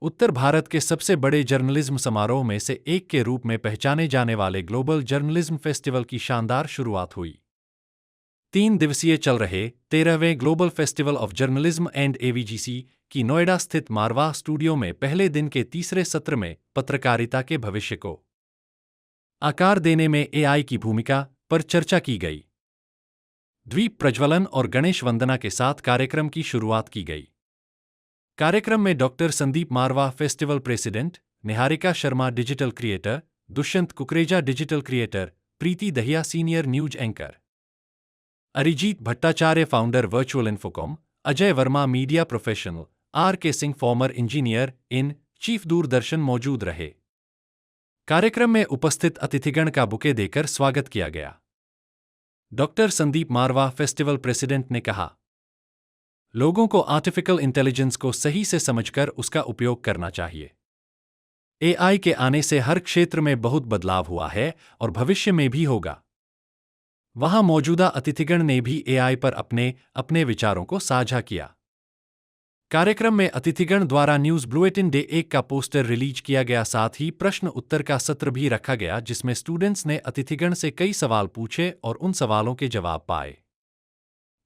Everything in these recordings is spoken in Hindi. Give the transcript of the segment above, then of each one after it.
उत्तर भारत के सबसे बड़े जर्नलिज्म समारोह में से एक के रूप में पहचाने जाने वाले ग्लोबल जर्नलिज्म फेस्टिवल की शानदार शुरुआत हुई। 3 दिवसीय चल रहे 13वें global festival of journalism and AVGC की नोएडा स्थित मारवाह स्टूडियो में पहले दिन के तीसरे सत्र में पत्रकारिता के भविष्य को आकार देने में एआई की भूमिका पर चर्चा की गई। द्वीप प्रज्वलन और गणेश वंदना के साथ कार्यक्रम की शुरुआत की गई। कार्यक्रम में doctor Sandeep Marwah festival president, Niharika Sharma digital creator, Dushyant Kukreja digital creator, Preeti Dahiya senior news anchor, Arijit Bhattacharya founder Virtual Infocom, Ajay Verma media professional, R K Singh former engineer in chief Doordarshan मौजूद रहे। कार्यक्रम में उपस्थित अतिथिगण का बुके देकर स्वागत किया गया। Doctor Sandeep Marwah festival president ने कहा, लोगों को आर्टिफिशियल इंटेलिजेंस को सही से समझकर उसका उपयोग करना चाहिए। एआई के आने से हर क्षेत्र में बहुत बदलाव हुआ है और भविष्य में भी होगा। वहां मौजूदा अतिथिगण ने भी एआई पर अपने अपने विचारों को साझा किया। कार्यक्रम में अतिथिगण द्वारा न्यूज बुलेटिन डे 1 का पोस्टर रिलीज किया गया, साथ ही प्रश्न उत्तर का सत्र भी रखा गया जिसमें स्टूडेंट्स ने अतिथिगण से कई सवाल पूछे और उन सवालों के जवाब पाए।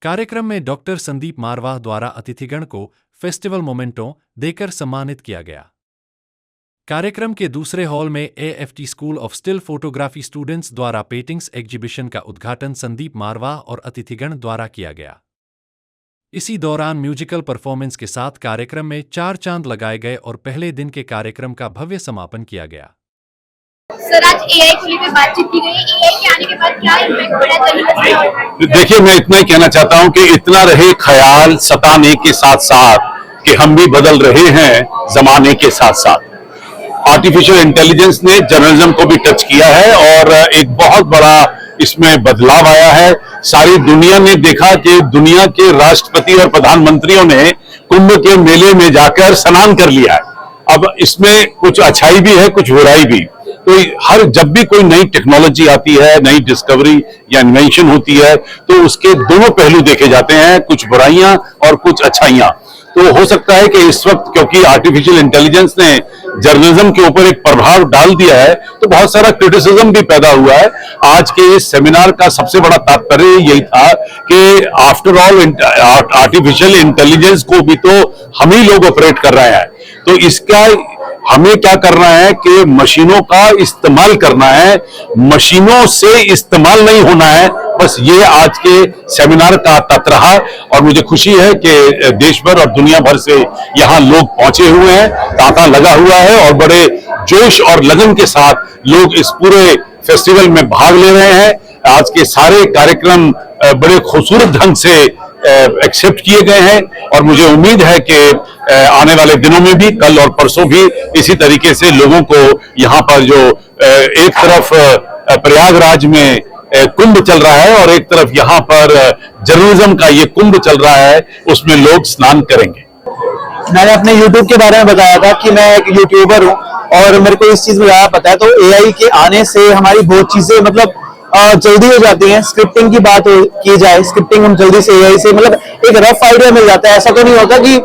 कार्यक्रम में डॉक्टर संदीप मारवाह द्वारा अतिथिगण को फेस्टिवल मोमेंटो देकर सम्मानित किया गया। कार्यक्रम के दूसरे हॉल में AFT school of still photography students द्वारा पेंटिंग्स एग्जीबिशन का उद्घाटन संदीप मारवाह और अतिथिगण द्वारा किया गया। इसी दौरान म्यूजिकल परफॉर्मेंस के साथ कार्यक्रम में 4 चांद लगाए गए और पहले दिन के कार्यक्रम का भव्य समापन किया गया। सर, आज एआई को लेकर बातचीत की गई। एआई के आने के बाद क्या इम्पैक्ट पड़ा जर्नलिज्म? देखिए, मैं इतना ही कहना चाहता हूं कि इतना रहे ख्याल सताने के साथ साथ कि हम भी बदल रहे हैं जमाने के साथ साथ। आर्टिफिशियल इंटेलिजेंस ने जर्नलिज्म को भी टच किया है और एक बहुत बड़ा इसमें बदलाव आया है। सारी दुनिया ने देखा कि दुनिया के राष्ट्रपति और प्रधानमंत्रियों ने कुंभ के मेले में जाकर स्नान कर लिया है। अब इसमें कुछ अच्छाई भी है, कुछ बुराई भी। तो जब भी कोई नई टेक्नोलॉजी आती है, नई डिस्कवरी या इन्वेंशन होती है, तो उसके दोनों पहलू देखे जाते हैं, कुछ बुराइयां और कुछ अच्छाइयां। तो हो सकता है कि इस वक्त क्योंकि आर्टिफिशियल इंटेलिजेंस ने जर्नलिज्म के ऊपर एक प्रभाव डाल दिया है, तो बहुत सारा क्रिटिसिज्म भी पैदा हुआ है। आज के इस सेमिनार का सबसे बड़ा तात्पर्य यही था कि आफ्टर ऑल आर्टिफिशियल इंटेलिजेंस को भी तो हम ही लोग ऑपरेट कर रहे हैं। तो इसका हमें क्या करना है कि मशीनों का इस्तेमाल करना है, मशीनों से इस्तेमाल नहीं होना है। बस ये आज के सेमिनार का तत्व रहा और मुझे खुशी है कि देश भर और दुनिया भर से यहाँ लोग पहुंचे हुए हैं, तांता लगा हुआ है और बड़े जोश और लगन के साथ लोग इस पूरे फेस्टिवल में भाग ले रहे हैं। आज के सारे कार्यक्रम बड़े खूबसूरत ढंग से एक्सेप्ट किए गए हैं और मुझे उम्मीद है कि आने वाले दिनों में भी, कल और परसों भी इसी तरीके से लोगों को यहाँ पर जो एक तरफ प्रयागराज में कुंभ चल रहा है और एक तरफ यहाँ पर जर्नलिज्म का ये कुंभ चल रहा है, उसमें लोग स्नान करेंगे। मैंने अपने YouTube के बारे में बताया था कि मैं एक यूट्यूबर हूँ और मेरे को इस चीज में ज्यादा पता है। तो एआई के आने से हमारी बहुत चीजें मतलब जल्दी हो जाती है। स्क्रिप्टिंग की बात की जाए, स्क्रिप्टिंग हम जल्दी से एआई से मतलब एक रफ आइडिया मिल जाता है। ऐसा तो नहीं होता कि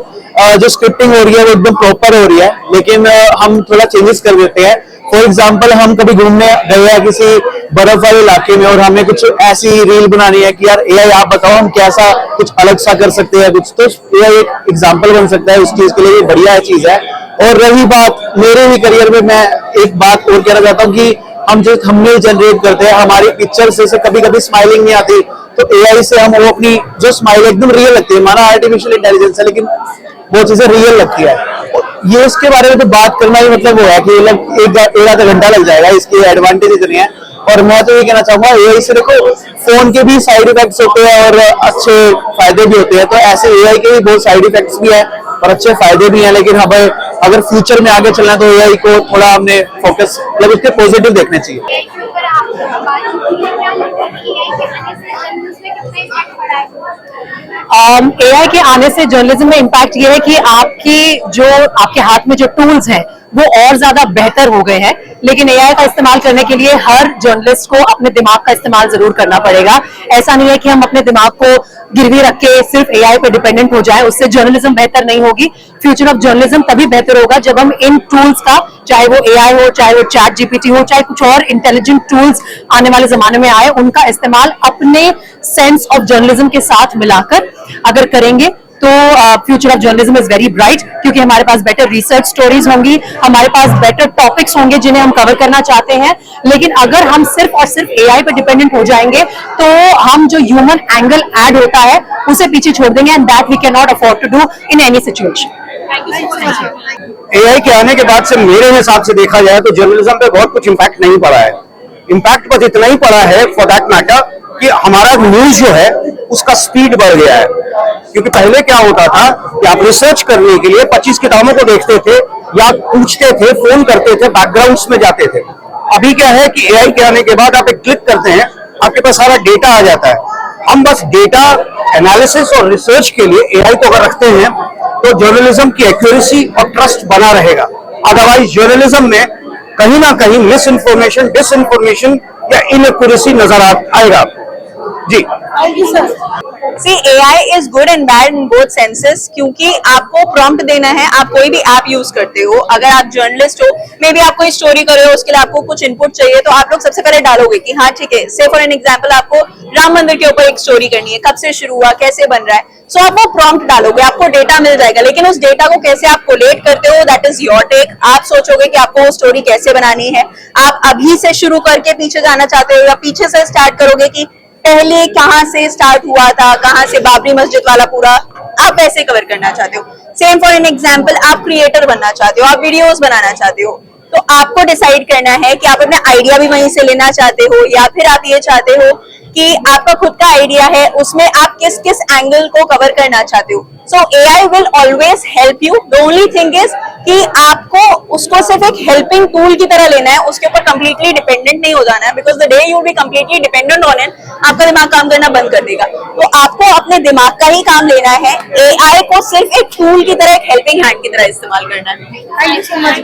जो स्क्रिप्टिंग हो रही है वो एकदम प्रॉपर हो रही है, लेकिन हम थोड़ा चेंजेस कर देते हैं। फॉर एग्जाम्पल, हम कभी घूमने गए हैं किसी बर्फ वाले इलाके में और हमें कुछ ऐसी रील बनानी है कि यार एआई आप बताओ हम कैसा कुछ अलग सा कर सकते हैं कुछ, तो एआई एक एग्जाम्पल बन सकता है उस चीज के लिए। बढ़िया चीज है। और रही बात मेरे भी करियर में, मैं एक बात और कहना चाहता हूँ कि हम जो थंबनेल जनरेट करते हैं, हमारी पिक्चर से कभी कभी स्माइलिंग नहीं आती, तो एआई से हम वो अपनी जो स्माइल एकदम रियल लगती है। माना आर्टिफिशियल इंटेलिजेंस है लेकिन वो चीजें रियल लगती है। ये उसके बारे में तो बात करना ही मतलब वो है कि मतलब एक आधा घंटा लग जाएगा। इसके एडवांटेज इतने हैं। और मैं तो ये कहना चाहूंगा, एआई से देखो फोन के भी साइड इफेक्ट्स होते हैं और अच्छे फायदे भी होते हैं। तो ऐसे एआई के भी बहुत साइड इफेक्ट्स भी है और अच्छे फायदे भी हैं। लेकिन हमें अगर फ्यूचर में आगे चलना है तो एआई को थोड़ा हमने फोकस मतलब उसके पॉजिटिव देखने चाहिए। एआई के आने से जर्नलिज्म में इम्पैक्ट ये है कि आपके हाथ में जो टूल्स हैं वो और ज्यादा बेहतर हो गए हैं। लेकिन एआई का इस्तेमाल करने के लिए हर जर्नलिस्ट को अपने दिमाग का इस्तेमाल जरूर करना पड़ेगा। ऐसा नहीं है कि हम अपने दिमाग को गिरवी रख के सिर्फ एआई पे डिपेंडेंट हो जाए, उससे जर्नलिज्म बेहतर नहीं होगी। फ्यूचर ऑफ जर्नलिज्म तभी बेहतर होगा जब हम इन टूल्स का, चाहे वो एआई हो, चाहे वो चैट जीपीटी हो, चाहे कुछ और इंटेलिजेंट टूल्स आने वाले जमाने में आए, उनका इस्तेमाल अपने सेंस ऑफ जर्नलिज्म के साथ मिलाकर अगर करेंगे तो future of journalism is very bright, क्योंकि हमारे पास बेटर रिसर्च स्टोरीज होंगी, हमारे पास बेटर टॉपिक्स होंगे जिन्हें हम कवर करना चाहते हैं। लेकिन अगर हम सिर्फ और सिर्फ एआई पे डिपेंडेंट हो जाएंगे तो हम जो ह्यूमन एंगल ऐड होता है उसे पीछे छोड़ देंगे, and that we can not afford to do in any situation. AI के आने के बाद से मेरे हिसाब से देखा जाए तो जर्नलिज्म पे बहुत कुछ इम्पैक्ट नहीं पड़ा है। इम्पैक्ट बस इतना ही पड़ा है फॉर दैट मैटर कि हमारा न्यूज जो है उसका स्पीड बढ़ गया है। क्योंकि पहले क्या होता था कि आप रिसर्च करने के लिए 25 किताबों को देखते थे या पूछते थे, फोन करते थे, बैकग्राउंड्स में जाते थे। अभी क्या है कि एआई के आने के बाद आप एक क्लिक करते हैं, आपके पास सारा डेटा आ जाता है। हम बस डेटा एनालिसिस और रिसर्च के लिए एआई को अगर रखते हैं तो जर्नलिज्म की एक्यूरेसी और ट्रस्ट बना रहेगा। अदरवाइज जर्नलिज्म में कहीं ना कहीं मिस इन्फॉर्मेशन, डिसइंफॉर्मेशन या इनएक्यूरेसी नजर आएगा। जी See, AI is good and bad in both senses, क्योंकि आपको प्रॉम्प्ट देना है। आप कोई भी ऐप यूज करते हो, अगर आप जर्नलिस्ट हो, मे बी आप कोई स्टोरी कर रहे हो, उसके लिए आपको कुछ इनपुट चाहिए, तो आप लोग सबसे पहले डालोगे कि हाँ ठीक है, से फॉर एन एग्जांपल आपको राम मंदिर के ऊपर एक स्टोरी करनी है, कब से शुरू हुआ, कैसे बन रहा है, सो आप वो प्रॉम्प्ट डालोगे, आपको डेटा मिल जाएगा। लेकिन उस डेटा को कैसे आप कोलेट करते हो, दैट इज योर टेक। आप सोचोगे कि आपको वो स्टोरी कैसे बनानी है, आप अभी से शुरू करके पीछे जाना चाहते हो या पीछे से स्टार्ट करोगे कि पहले कहाँ से स्टार्ट हुआ था, कहाँ से बाबरी मस्जिद वाला पूरा, आप ऐसे कवर करना चाहते हो। सेम फॉर एन एग्जांपल, आप क्रिएटर बनना चाहते हो, आप वीडियोस बनाना चाहते हो, तो आपको डिसाइड करना है कि आप अपना आइडिया भी वहीं से लेना चाहते हो या फिर आप ये चाहते हो कि आपका खुद का आइडिया है, उसमें आप किस किस एंगल को कवर करना चाहते हो। सो AI will always help you. The only thing is कि आपको उसको सिर्फ एक हेल्पिंग टूल की तरह लेना है, उसके ऊपर कंप्लीटली डिपेंडेंट नहीं हो जाना है, because the day you will be completely dependent on it, आपका दिमाग काम करना बंद कर देगा। तो आपको अपने दिमाग का ही काम लेना है, एआई को सिर्फ एक टूल की तरह, एक हेल्पिंग हैंड की तरह इस्तेमाल करना है। Thank you so much.